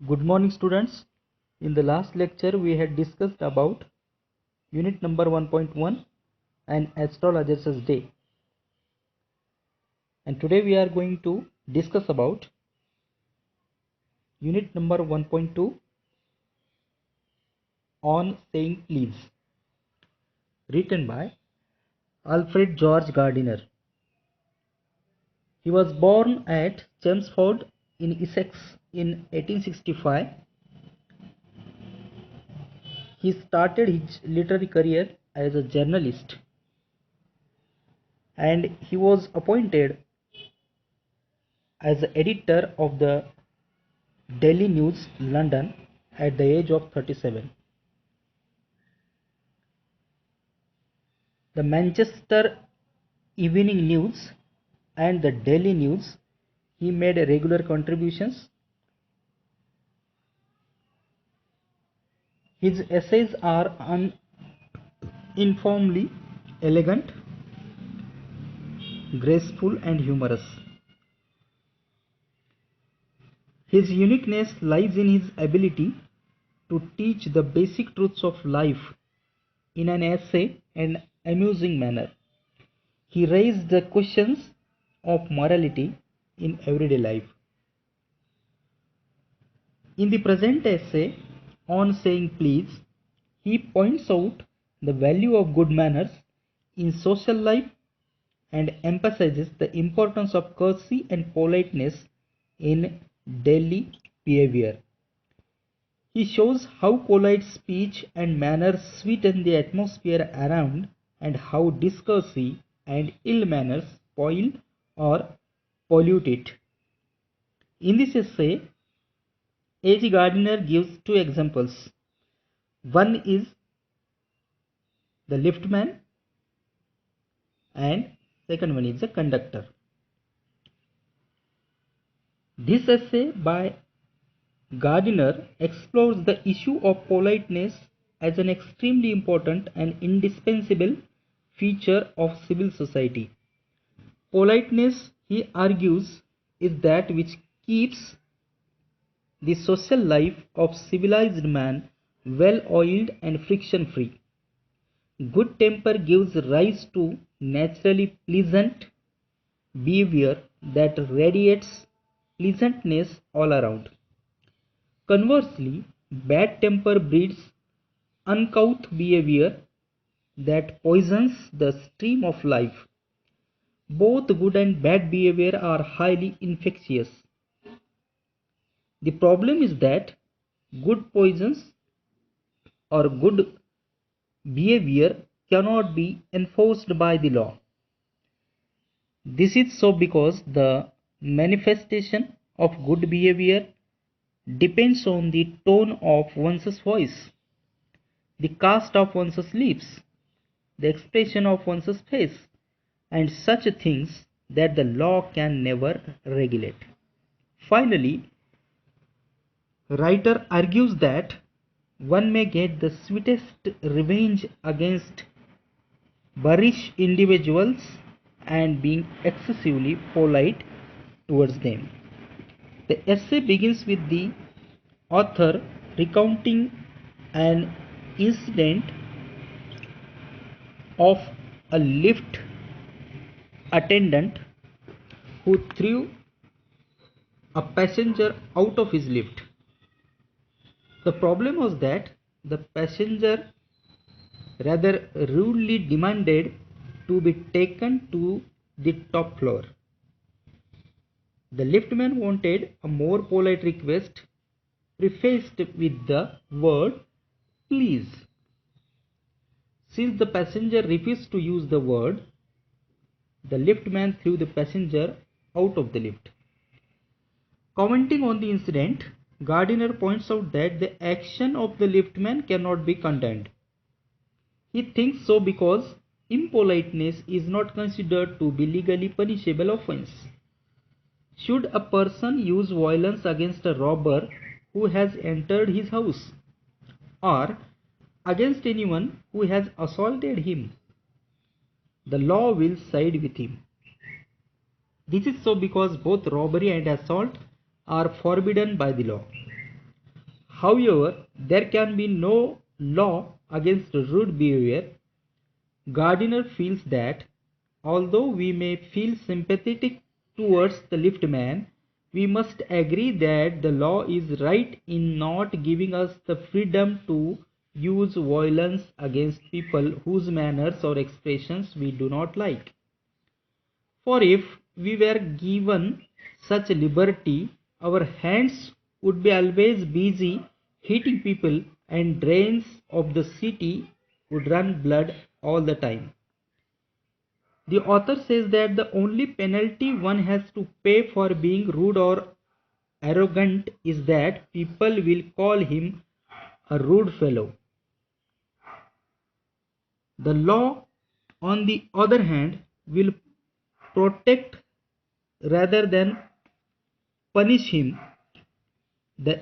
Good morning students. In the last lecture we had discussed about unit number 1.1 and astrologer's day, and today we are going to discuss about unit number 1.2 on saying please, written by Alfred George Gardiner. He was born at Chelmsford in Essex in 1865. He started his literary career as a journalist and he was appointed as the editor of the Daily News, London, at the age of 37. The Manchester Evening News and the Daily News, he made regular contributions. His essays are uniformly elegant, graceful, and humorous. His uniqueness lies in his ability to teach the basic truths of life in an essay and amusing manner. He raised the questions of morality in everyday life. In the present essay on saying please, he points out the value of good manners in social life and emphasizes the importance of courtesy and politeness in daily behavior. He shows how polite speech and manners sweeten the atmosphere around and how discourtesy and ill manners spoil or pollute it. In this essay, A.G. Gardiner gives two examples. One is the liftman and second one is the conductor. This essay by Gardiner explores the issue of politeness as an extremely important and indispensable feature of civil society. Politeness, he argues, is that which keeps the social life of civilized man well-oiled and friction-free. Good temper gives rise to naturally pleasant behavior that radiates pleasantness all around. Conversely, bad temper breeds uncouth behavior that poisons the stream of life. Both good and bad behavior are highly infectious. The problem is that good poisons or good behavior cannot be enforced by the law. This is so because the manifestation of good behavior depends on the tone of one's voice, the cast of one's lips, the expression of one's face, and such things that the law can never regulate. Finally, writer argues that one may get the sweetest revenge against boorish individuals and being excessively polite towards them. The essay begins with the author recounting an incident of a lift attendant who threw a passenger out of his lift. The problem was that the passenger rather rudely demanded to be taken to the top floor. The liftman wanted a more polite request prefaced with the word please. Since the passenger refused to use the word, the liftman threw the passenger out of the lift. Commenting on the incident, Gardiner points out that the action of the liftman cannot be condemned. He thinks so because impoliteness is not considered to be legally punishable offense. Should a person use violence against a robber who has entered his house, or against anyone who has assaulted him, the law will side with him. This is so because both robbery and assault are forbidden by the law. However, there can be no law against rude behavior. Gardiner feels that although we may feel sympathetic towards the liftman, we must agree that the law is right in not giving us the freedom to use violence against people whose manners or expressions we do not like. For if we were given such liberty, our hands would be always busy hitting people and drains of the city would run blood all the time. The author says that the only penalty one has to pay for being rude or arrogant is that people will call him a rude fellow. The law, on the other hand, will protect rather than punish him. The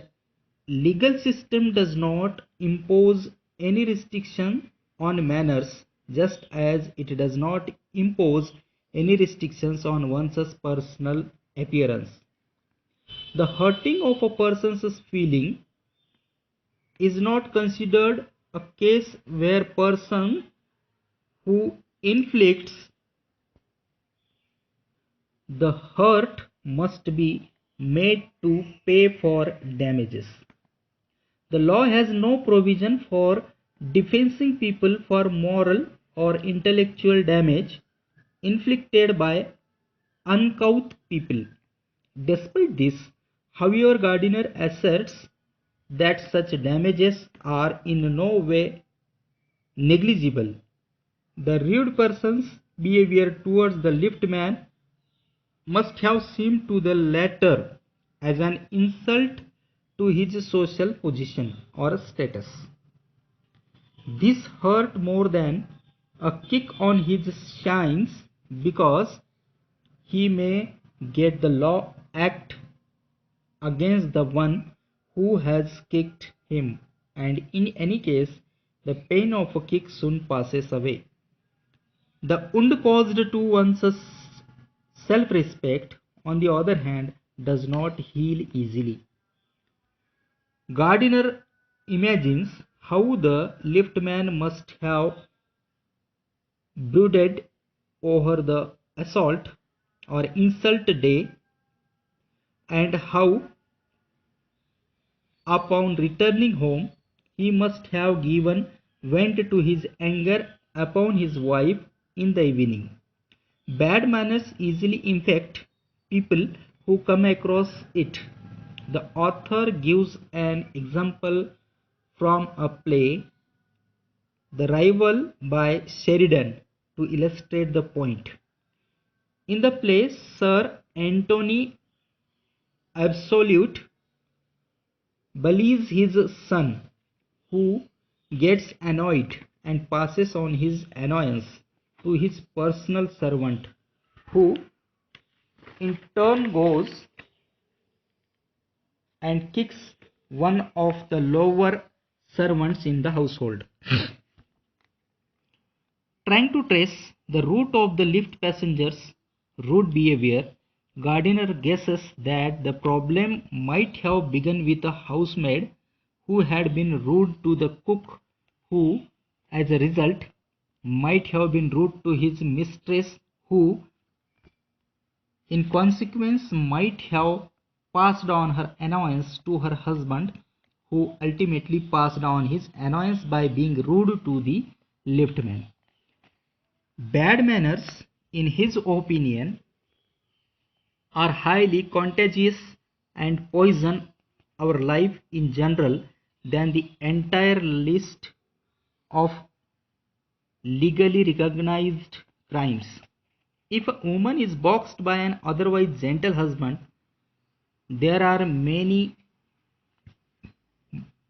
legal system does not impose any restriction on manners, just as it does not impose any restrictions on one's personal appearance. The hurting of a person's feeling is not considered a case where person who inflicts the hurt must be made to pay for damages. The law has no provision for defending people for moral or intellectual damage inflicted by uncouth people. Despite this, however, Gardiner asserts that such damages are in no way negligible. The rude person's behavior towards the liftman must have seemed to the latter as an insult to his social position or status. This hurt more than a kick on his shins because he may get the law act against the one who has kicked him, and in any case the pain of a kick soon passes away. The wound caused to one's self-respect, on the other hand, does not heal easily. Gardiner imagines how the liftman must have brooded over the assault or insult day, and how upon returning home he must have given vent to his anger upon his wife in the evening. Bad manners easily infect people who come across it. The author gives an example from a play, The Rival by Sheridan, to illustrate the point. In the play, Sir Anthony Absolute bullies his son, who gets annoyed and passes on his annoyance to his personal servant, who in turn goes and kicks one of the lower servants in the household. Trying to trace the root of the lift passenger's rude behavior, Gardiner guesses that the problem might have begun with a housemaid who had been rude to the cook, who, as a result, might have been rude to his mistress, who, in consequence, might have passed on her annoyance to her husband, who ultimately passed on his annoyance by being rude to the liftman. Bad manners, in his opinion, are highly contagious and poison our life in general than the entire list of legally recognized crimes. If a woman is boxed by an otherwise gentle husband, there are many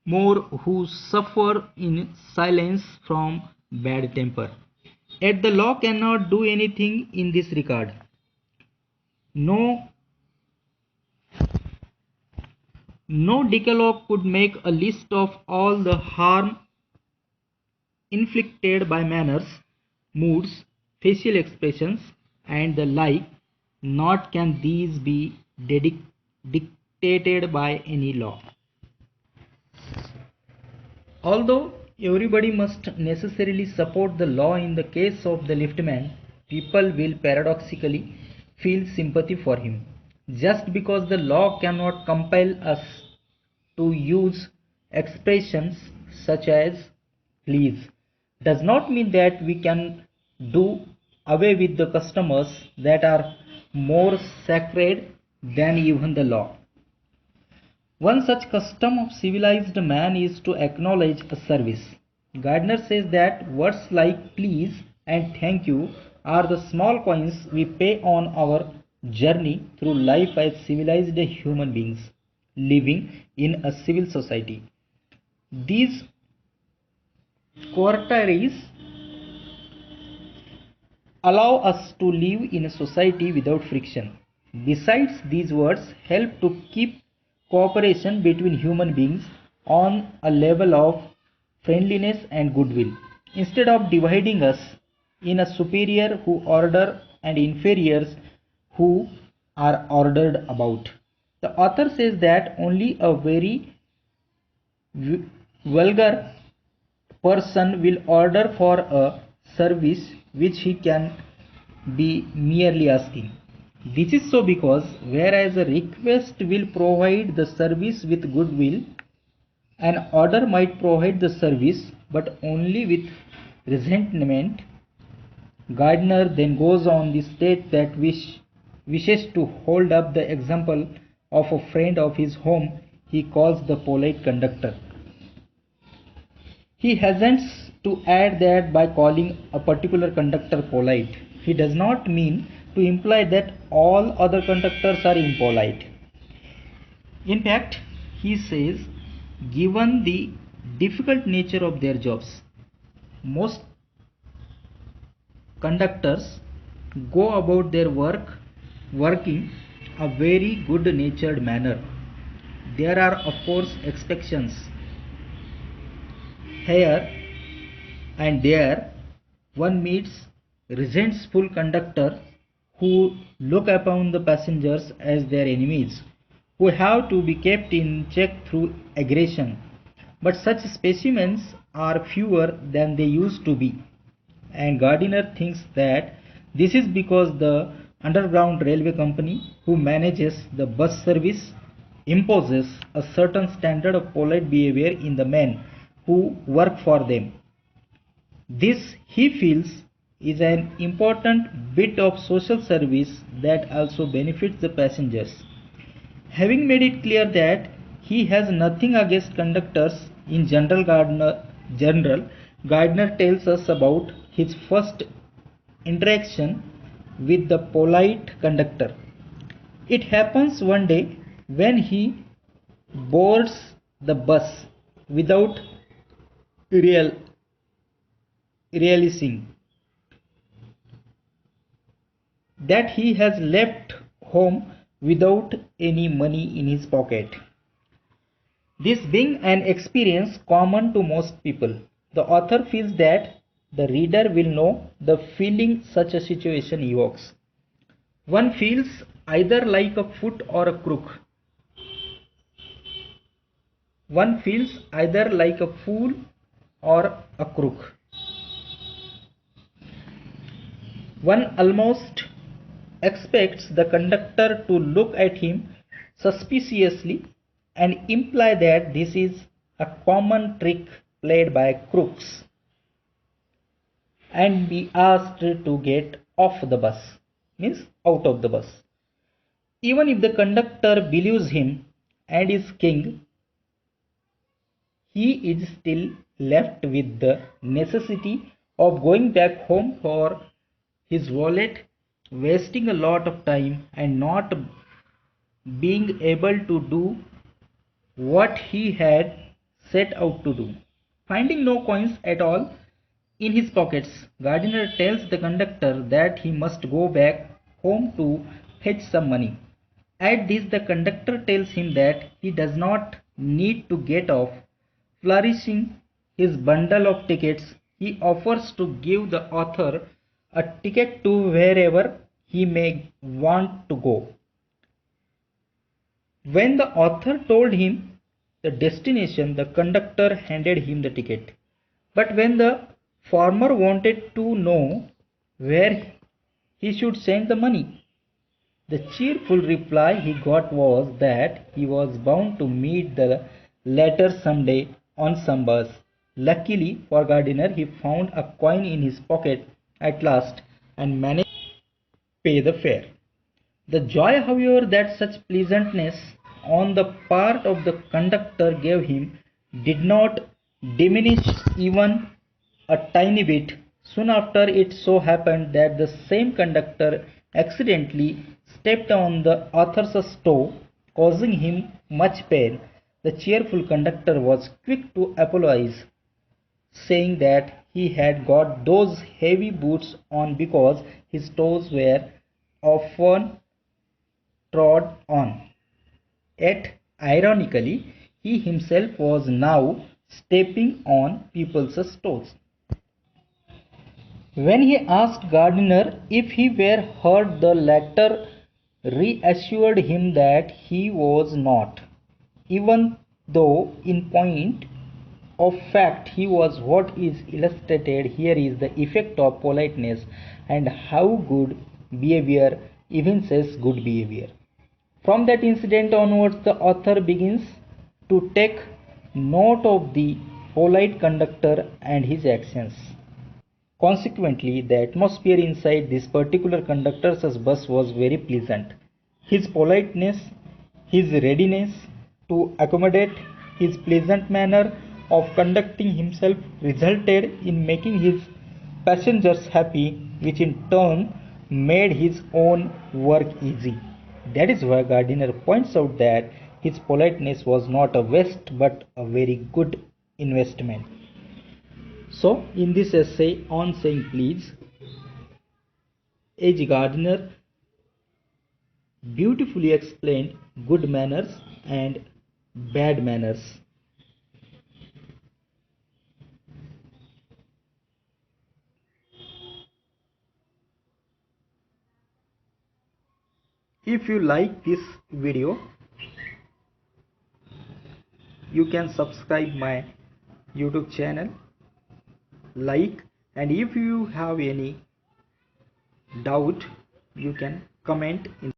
more who suffer in silence from bad temper. Yet the law cannot do anything in this regard. No decalogue could make a list of all the harm inflicted by manners, moods, facial expressions, and the like, nor can these be dictated by any law. Although everybody must necessarily support the law in the case of the liftman, people will paradoxically feel sympathy for him. Just because the law cannot compel us to use expressions such as please does not mean that we can do away with the customers that are more sacred than even the law. One such custom of civilized man is to acknowledge a service. Gardner says that words like please and thank you are the small coins we pay on our journey through life as civilized human beings living in a civil society. These courtesies allow us to live in a society without friction. Besides, these words help to keep cooperation between human beings on a level of friendliness and goodwill, instead of dividing us in a superior who order and inferiors who are ordered about. The author says that only a very vulgar person will order for a service which he can be merely asking. This is so because whereas a request will provide the service with goodwill, an order might provide the service but only with resentment. Gardner then goes on to state that wishes to hold up the example of a friend of his whom he calls the polite conductor. He hastens to add that by calling a particular conductor polite, he does not mean to imply that all other conductors are impolite. In fact, he says, given the difficult nature of their jobs, most conductors go about their working a very good natured manner. There are of course exceptions here and there. One meets resentful conductors who look upon the passengers as their enemies, who have to be kept in check through aggression. But such specimens are fewer than they used to be, and Gardiner thinks that this is because the Underground Railway Company, who manages the bus service, imposes a certain standard of polite behavior in the men who work for them. This, he feels, is an important bit of social service that also benefits the passengers. Having made it clear that he has nothing against conductors in Gardner tells us about his first interaction with the polite conductor. It happens one day when he boards the bus without realizing that he has left home without any money in his pocket. This being an experience common to most people, the author feels that the reader will know the feeling such a situation evokes. One feels either like a foot or a crook. One feels either like a fool or a crook. One almost expects the conductor to look at him suspiciously and imply that this is a common trick played by crooks and be asked to get off the bus, means out of the bus. Even if the conductor believes him and is king, he is still left with the necessity of going back home for his wallet, wasting a lot of time and not being able to do what he had set out to do. Finding no coins at all in his pockets, Gardiner tells the conductor that he must go back home to fetch some money. At this, the conductor tells him that he does not need to get off. Flourishing his bundle of tickets, he offers to give the author a ticket to wherever he may want to go. When the author told him the destination, the conductor handed him the ticket. But when the farmer wanted to know where he should send the money, the cheerful reply he got was that he was bound to meet the latter someday on some bus. Luckily for Gardiner, he found a coin in his pocket at last and managed to pay the fare. The joy, however, that such pleasantness on the part of the conductor gave him did not diminish even a tiny bit. Soon after, it so happened that the same conductor accidentally stepped on the author's toe, causing him much pain. The cheerful conductor was quick to apologize, saying that he had got those heavy boots on because his toes were often trod on. Yet, ironically, he himself was now stepping on people's toes. When he asked Gardiner if he were hurt, the latter reassured him that he was not, even though in point of fact he was. What is illustrated here is the effect of politeness and how good behavior evinces good behavior. From that incident onwards, the author begins to take note of the polite conductor and his actions. Consequently, the atmosphere inside this particular conductor's bus was very pleasant. His politeness, his readiness to accommodate, his pleasant manner of conducting himself resulted in making his passengers happy, which in turn made his own work easy. That is why Gardiner points out that his politeness was not a waste but a very good investment. So, in this essay on saying please, H. Gardiner beautifully explained good manners and bad manners. If you like this video, you can subscribe my YouTube channel, like, and if you have any doubt, you can comment in